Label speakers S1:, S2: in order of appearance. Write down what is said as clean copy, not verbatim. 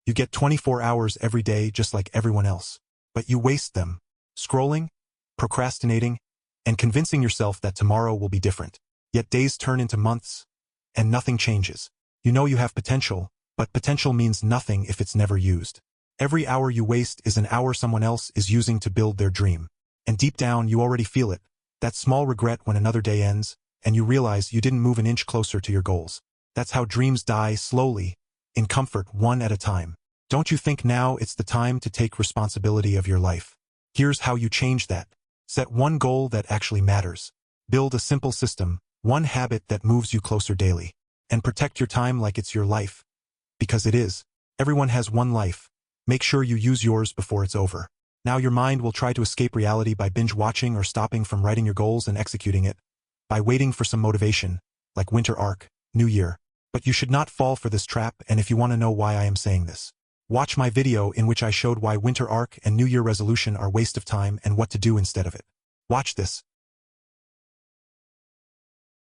S1: You get 24 hours every day just like everyone else. But you waste them, scrolling, procrastinating, and convincing yourself that tomorrow will be different. Yet days turn into months, and nothing changes. You know you have potential, but potential means nothing if it's never used. Every hour you waste is an hour someone else is using to build their dream. And deep down, you already feel it, that small regret when another day ends, and you realize you didn't move an inch closer to your goals. That's how dreams die slowly, in comfort, one at a time. Don't you think now it's the time to take responsibility of your life? Here's how you change that. Set one goal that actually matters. Build a simple system, one habit that moves you closer daily. And protect your time like it's your life. Because it is. Everyone has one life. Make sure you use yours before it's over. Now your mind will try to escape reality by binge-watching or stopping from writing your goals and executing it. By waiting for some motivation, like winter arc, New Year. But you should not fall for this trap, and if you want to know why I am saying this, watch my video in which I showed why winter arc and New Year resolution are waste of time and what to do instead of it. Watch this.